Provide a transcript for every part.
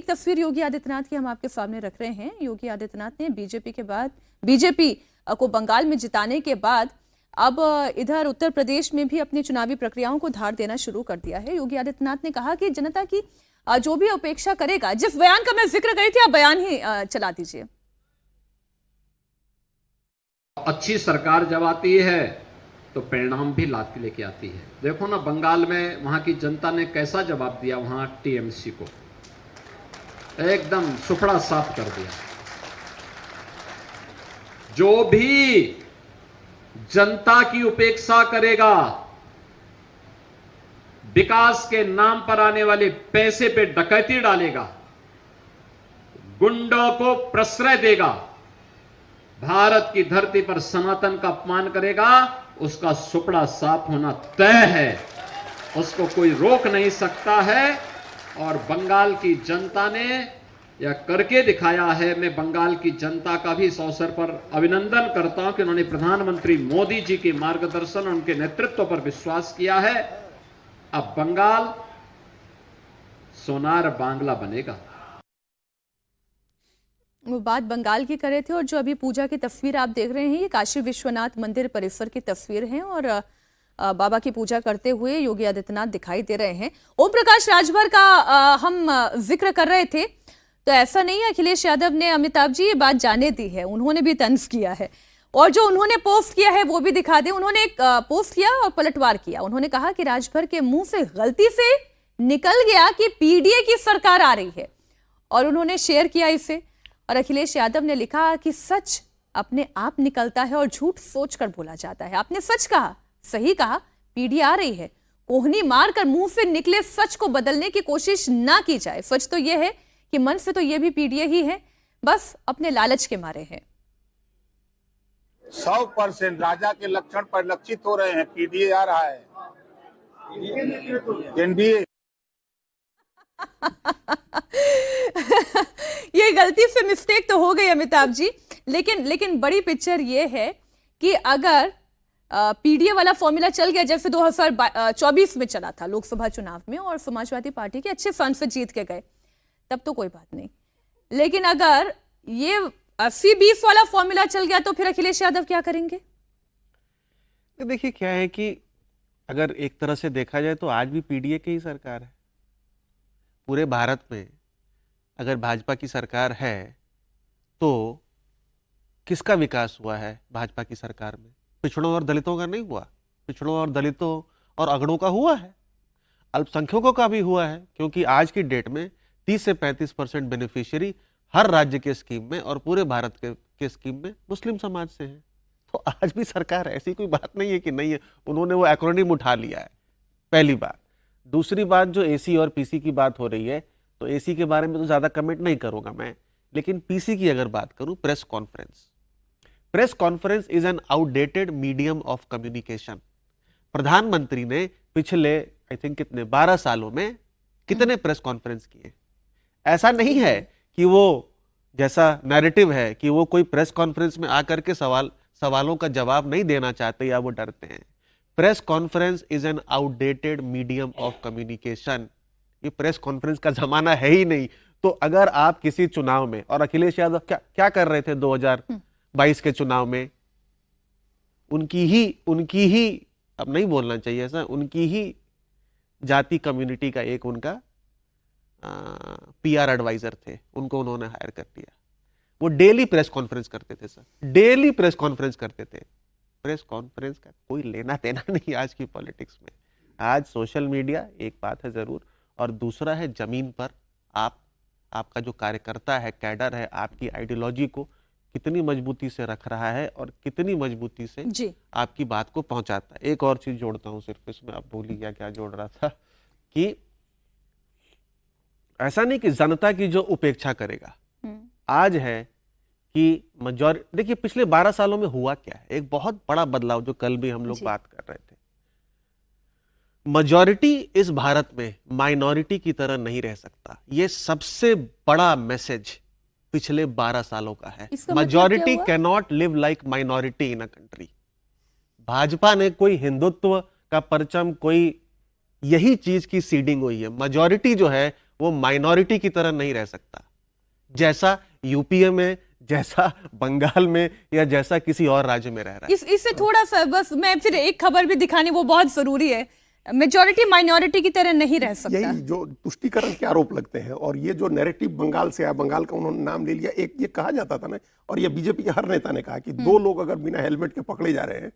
एक तस्वीर योगी आदित्यनाथ की हम आपके सामने रख रहे हैं। योगी आदित्यनाथ ने बीजेपी को बंगाल में जिताने के बाद अब इधर उत्तर प्रदेश में भी अपनी चुनावी प्रक्रियाओं को धार देना शुरू कर दिया है। योगी आदित्यनाथ ने कहा कि जनता की जो भी अपेक्षा करेगा, जिस बयान का मैं जिक्र करी थी आप बयान ही चला दीजिए। अच्छी सरकार जब आती है तो परिणाम भी लाद के लेके आती है। देखो ना, बंगाल में वहां की जनता ने कैसा जवाब दिया, वहां टीएमसी को एकदम सुपड़ा साफ कर दिया। जो भी जनता की उपेक्षा करेगा, विकास के नाम पर आने वाले पैसे पे डकैती डालेगा, गुंडों को प्रश्रय देगा, भारत की धरती पर सनातन का अपमान करेगा, उसका सुपड़ा साफ होना तय है। उसको कोई रोक नहीं सकता है। और बंगाल की जनता ने यह करके दिखाया है। मैं बंगाल की जनता का भी इस अवसर पर अभिनंदन करता हूं कि उन्होंने प्रधानमंत्री मोदी जी के मार्गदर्शन और उनके नेतृत्व पर विश्वास किया है। अब बंगाल सोनार बांग्ला बनेगा। वो बात बंगाल की कर रहे थे। और जो अभी पूजा की तस्वीर आप देख रहे हैं, ये काशी विश्वनाथ मंदिर परिसर की तस्वीर है और बाबा की पूजा करते हुए योगी आदित्यनाथ दिखाई दे रहे हैं। ओम प्रकाश राजभर का हम जिक्र कर रहे थे, तो ऐसा नहीं है अखिलेश यादव ने अमिताभ जी ये बात जाने दी है, उन्होंने भी तंज किया है। और जो उन्होंने पोस्ट किया है वो भी दिखा दें। उन्होंने एक पोस्ट किया और पलटवार किया। उन्होंने कहा कि राजभर के मुंह से गलती से निकल गया कि पीडीए की सरकार आ रही है, और उन्होंने शेयर किया इसे। और अखिलेश यादव ने लिखा कि सच अपने आप निकलता है और झूठ सोचकर बोला जाता है। आपने सच कहा, सही कहा, पीडीए आ रही है। कोहनी मारकर मुंह से निकले सच को बदलने की कोशिश ना की जाए। सच तो यह है कि मन से तो यह भी पीडीए ही है, बस अपने लालच के मारे हैं। 100% राजा के लक्षण परिलक्षित हो रहे हैं। पीडीए आ रहा है, एनडीए। ये गलती से मिस्टेक तो हो गई अमिताभ जी, लेकिन बड़ी पिक्चर ये है कि अगर पीडीए वाला फॉर्मूला चल गया जैसे 2024 में चला था लोकसभा चुनाव में, और समाजवादी पार्टी के अच्छे फंड से जीत के गए, तब तो कोई बात नहीं। लेकिन अगर ये 80-20 वाला फॉर्मूला चल गया तो फिर अखिलेश यादव क्या करेंगे? देखिए क्या है कि अगर एक तरह से देखा जाए तो आज भी पीडीए की ही सरकार है। पूरे भारत में अगर भाजपा की सरकार है तो किसका विकास हुआ है भाजपा की सरकार में? पिछड़ों और दलितों का नहीं हुआ। पिछड़ों और दलितों और अगड़ों का हुआ है, अल्पसंख्यकों का भी हुआ है, क्योंकि आज की डेट में 30 से 35% बेनिफिशियरी हर राज्य के स्कीम में और पूरे भारत के स्कीम में मुस्लिम समाज से हैं। तो आज भी सरकार, ऐसी कोई बात नहीं है कि नहीं है। उन्होंने वो एक्रोनिम उठा लिया है, पहली बात। दूसरी बात, जो एसी और पीसी की बात हो रही है, तो एसी के बारे में तो ज्यादा कमेंट नहीं करूंगा मैं, लेकिन पीसी की अगर बात करूं, press conference is an outdated medium of communication. प्रधानमंत्री ने पिछले आई थिंक कितने 12 सालों में कितने प्रेस कॉन्फ्रेंस किए? ऐसा नहीं है कि वो, जैसा नैरेटिव है कि वो कोई प्रेस कॉन्फ्रेंस में आकर के सवालों का जवाब नहीं देना चाहते या वो डरते हैं। Press conference is an outdated medium of communication. ये प्रेस कॉन्फ्रेंस का जमाना है ही नहीं। तो अगर आप किसी चुनाव में, और अखिलेश यादव क्या कर रहे थे 2022 के चुनाव में, उनकी ही अब नहीं बोलना चाहिए ऐसा, उनकी ही जाति कम्युनिटी का एक उनका पीआर एडवाइजर थे, उनको उन्होंने हायर कर दिया। वो डेली प्रेस कॉन्फ्रेंस करते थे सर, डेली प्रेस कॉन्फ्रेंस करते थे। प्रेस कॉन्फ्रेंस का कोई लेना देना नहीं आज की पॉलिटिक्स में। आज सोशल मीडिया एक बात है जरूर, और दूसरा है जमीन पर आपका जो कार्यकर्ता है, कैडर है, आपकी आइडियोलॉजी को कितनी मजबूती से रख रहा है और कितनी मजबूती से आपकी बात को पहुंचाता है। एक और चीज जोड़ता हूं सिर्फ इसमें, आप भूल क्या जोड़ रहा था, कि ऐसा नहीं कि जनता की जो उपेक्षा करेगा, आज है कि मेजॉरिटी। देखिए पिछले 12 सालों में हुआ क्या है, एक बहुत बड़ा बदलाव जो कल भी हम लोग बात कर रहे थे। मेजॉरिटी इस भारत में माइनॉरिटी की तरह नहीं रह सकता। ये सबसे बड़ा मैसेज पिछले 12 सालों का है। Majority can not live like minority in a country. Bhajpa ने कोई हिंदुत्व का परचम, कोई यही चीज की सीडिंग हुई है। मेजॉरिटी जो है वो माइनॉरिटी की तरह नहीं रह सकता, जैसा यूपीए में, जैसा बंगाल में या जैसा किसी और राज्य में रह रहा है। इससे थोड़ा सा बस मैं फिर एक खबर भी दिखानी वो बहुत जरूरी है, मेजॉरिटी माइनॉरिटी की तरह नहीं रह सकता। यही जो तुष्टीकरण के आरोप लगते हैं और ये जो नैरेटिव बंगाल से आया, बंगाल का उन्होंने नाम ले लिया, एक ये कहा जाता था ना, और ये बीजेपी के हर नेता ने कहा कि दो लोग अगर बिना हेलमेट के पकड़े जा रहे हैं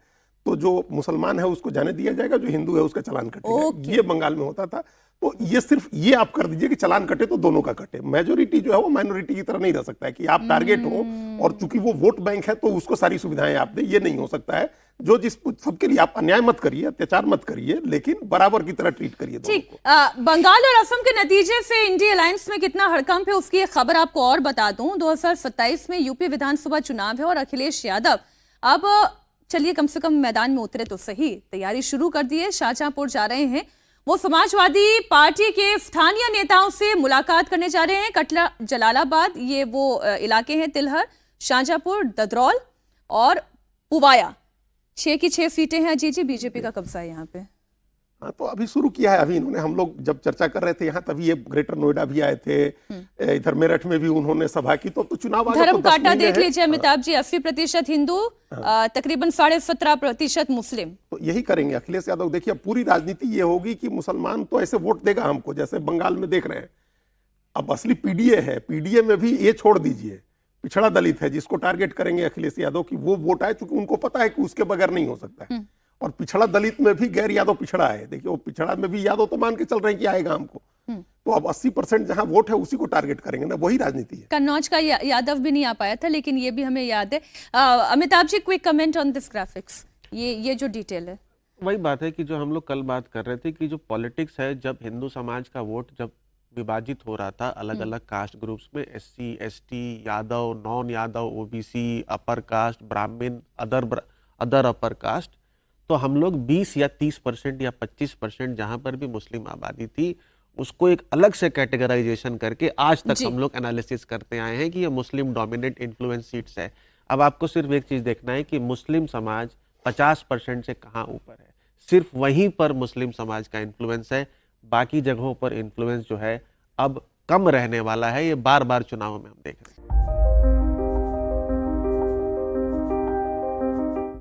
तो जो मुसलमान है उसको जाने दिया जाएगा, जो हिंदू है उसका चालान कटेगा। ये बंगाल में होता था। तो ये सिर्फ ये आप कर दीजिए कि चालान कटे तो दोनों का कटे। मेजोरिटी जो है वो माइनॉरिटी की तरह नहीं रह सकता है कि आप टारगेट हो और चूंकि वो वोट बैंक है तो उसको सारी सुविधाएं आप दें, ये नहीं हो सकता है। जो जिस सबके लिए आप अन्याय मत करिए, अत्याचार मत करिए, लेकिन बराबर की तरह ट्रीट करिए दोनों ठीक। को। बंगाल और असम के नतीजे से इंडिया अलायंस में कितना हड़कंप है उसकी एक खबर आपको और बता दूं। 2027 में यूपी विधानसभा चुनाव है और अखिलेश यादव अब चलिए कम से कम मैदान में उतरे तो सही, तैयारी शुरू कर दी है, शाहजहांपुर जा रहे हैं। वो समाजवादी पार्टी के स्थानीय नेताओं से मुलाकात करने जा रहे हैं। कटरा, जलालाबाद, ये वो इलाके हैं, तिलहर, शाहजहांपुर, ददरौल और पुवाया, 6 की 6 सीटें हैं। जी बीजेपी का कब्जा है यहाँ पे। हाँ, तो अभी शुरू किया है। अभी इन्होंने, हम लोग जब चर्चा कर रहे थे यहाँ, तभी ये ग्रेटर नोएडा भी आए थे, इधर मेरठ में भी उन्होंने सभा की। तो चुनाव आगे धर्म तो 10 काटा महीने देख है। लीजिए अमिताभ जी, 80% हिंदू, तकरीबन 17.5% मुस्लिम। तो यही करेंगे अखिलेश यादव। देखिए अब पूरी राजनीति ये होगी कि मुसलमान तो ऐसे वोट देगा हमको, जैसे बंगाल में देख रहे हैं। अब असली पीडीए है, पीडीए में भी ये छोड़ दीजिए, पिछड़ा दलित है जिसको टारगेट करेंगे अखिलेश यादव की वो वोट आए, क्योंकि उनको पता है कि उसके बगैर नहीं हो सकता है। और पिछड़ा दलित में भी गैर यादव पिछड़ा है। देखिए वो पिछड़ा में भी यादव तो मान के चल रहे हैं कि आएगा हमको। तो अब 80% जहां वोट है उसी को टारगेट करेंगे ना, वही राजनीति है। कन्नौज का यादव भी नहीं आ पाया था, लेकिन ये भी हमें याद है। Amitabh ji, quick comment on this graphics, ये जो डिटेल है। वही बात है कि जो हम लोग कल बात कर रहे थे कि जो पॉलिटिक्स है, जब हिंदू समाज का वोट जब विभाजित हो रहा था अलग अलग कास्ट ग्रुप्स में, SC ST, Yadav, non Yadav, OBC, upper caste, ब्राह्मण, अदर अपर कास्ट, तो हम लोग 20 या 30% या 25% जहां पर भी मुस्लिम आबादी थी उसको एक अलग से कैटेगराइजेशन करके आज तक हम लोग एनालिसिस करते आए हैं कि ये मुस्लिम डोमिनेंट इन्फ्लुएंस सीट्स है। अब आपको सिर्फ एक चीज देखना है कि मुस्लिम समाज 50% से कहाँ ऊपर है। सिर्फ वहीं पर मुस्लिम समाज का इन्फ्लुएंस है, बाकी जगहों पर इन्फ्लुएंस जो है अब कम रहने वाला है। ये बार बार चुनावों में हम देख रहे हैं।